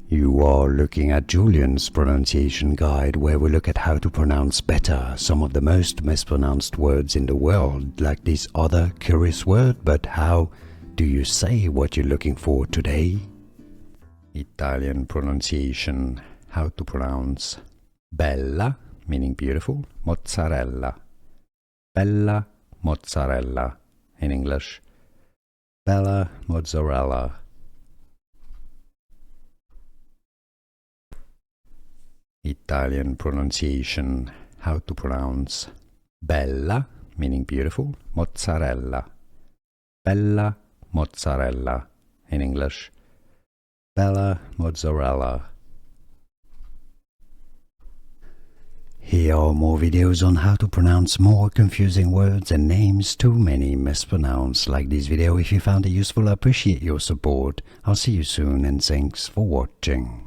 You are looking at Julian's pronunciation guide, where we look at how to pronounce better some of the most mispronounced words in the world, like this other curious word. But how do you say what you're looking for today? Italian pronunciation. How to pronounce bella, meaning beautiful, mozzarella. Bella mozzarella in English. Bella mozzarella. Italian pronunciation. How to pronounce bella, meaning beautiful, mozzarella. Bella mozzarella in English. Bella mozzarella. Here are more videos on how to pronounce more confusing words and names too many mispronounced. Like this video if you found it useful. I appreciate your support. I'll see you soon and thanks for watching.